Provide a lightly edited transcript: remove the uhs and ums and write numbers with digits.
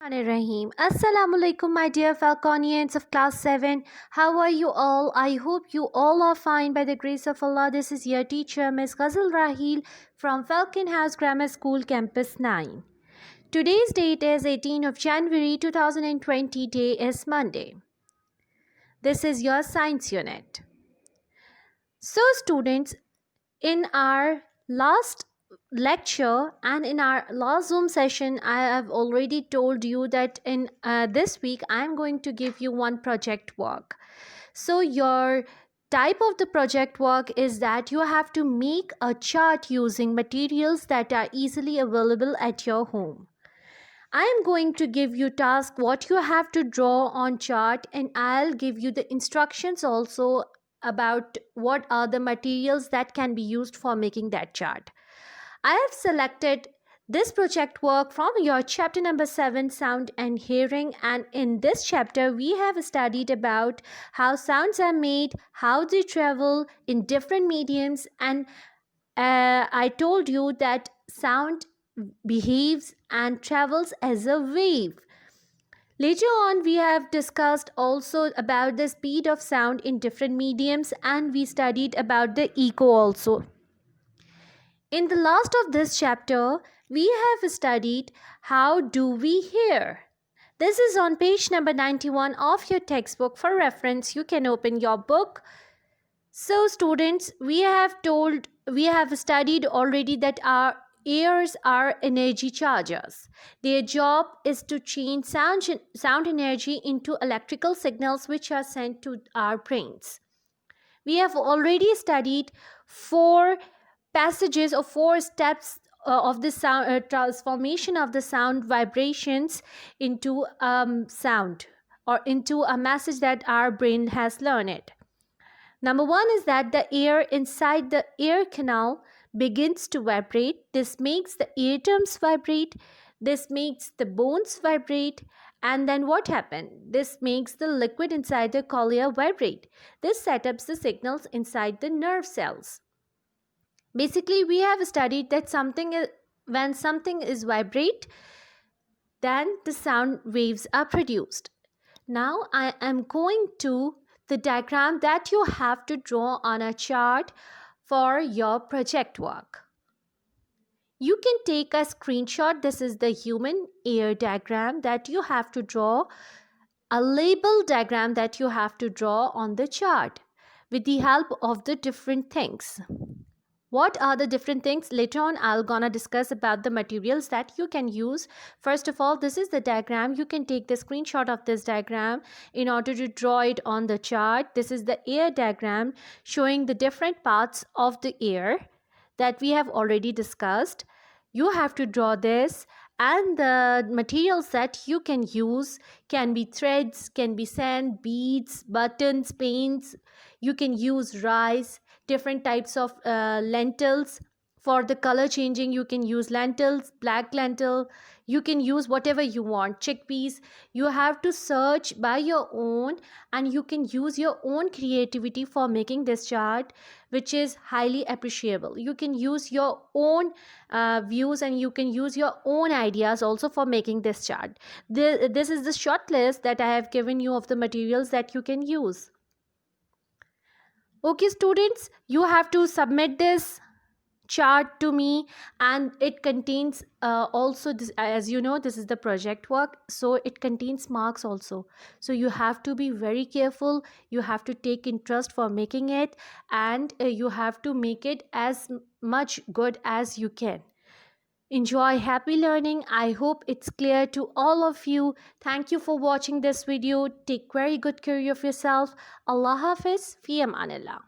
Rahim. Assalamu alaikum, my dear Falconians of class 7. How are you all? I hope you all are fine by the grace of Allah. This is your teacher, Miss Ghazal Rahil from Falcon House Grammar School, Campus 9. Today's date is 18th of January 2020. Day is Monday. This is your science unit. So, students, in our last lecture and in our last Zoom session, I have already told you that in this week I'm going to give you one project work. So your type of the project work is that you have to make a chart using materials that are easily available at your home. I am going to give you task what you have to draw on chart, and I'll give you the instructions also about what are the materials that can be used for making that chart. I have selected this project work from your chapter number 7, Sound and Hearing, and in this chapter we have studied about how sounds are made, how they travel in different mediums, and I told you that sound behaves and travels as a wave. Later on, we have discussed also about the speed of sound in different mediums, and we studied about the echo also. In the last of this chapter, we have studied how do we hear. This is on page number 91 of your textbook. For reference, you can open your book. So students, we have studied already that our ears are energy chargers. Their job is to change sound energy into electrical signals which are sent to our brains. We have already studied 4 passages or 4 steps of the sound transformation of the sound vibrations into sound or into a message that our brain has learned. Number 1 is that the air inside the ear canal begins to vibrate. This makes the eardrums vibrate. This makes the bones vibrate. And then what happened? This makes the liquid inside the cornea vibrate. This sets up the signals inside the nerve cells. Basically, we have studied that when something is vibrate, then the sound waves are produced. Now I am going to the diagram that you have to draw on a chart for your project work. You can take a screenshot. This is the human ear diagram that you have to draw, a label diagram that you have to draw on the chart with the help of the different things. What are the different things? Later on, I'll gonna discuss about the materials that you can use. First of all, this is the diagram. You can take the screenshot of this diagram in order to draw it on the chart. This is the ear diagram showing the different parts of the ear that we have already discussed. You have to draw this, and the materials that you can use can be threads, can be sand, beads, buttons, paints. You can use rice, different types of lentils. For the color changing, you can use lentils, black lentil. You can use whatever you want, chickpeas. You have to search by your own, and you can use your own creativity for making this chart, which is highly appreciable. You can use your own views, and you can use your own ideas also for making this chart. This is the short list that I have given you of the materials that you can use. Okay students, you have to submit this chart to me, and it contains also this, as you know, this is the project work, so it contains marks also. So you have to be very careful. You have to take interest for making it, and you have to make it as much good as you can. Enjoy, happy learning. I hope it's clear to all of you. Thank you for watching this video. Take very good care of yourself. Allah Hafiz. Fi amanillah.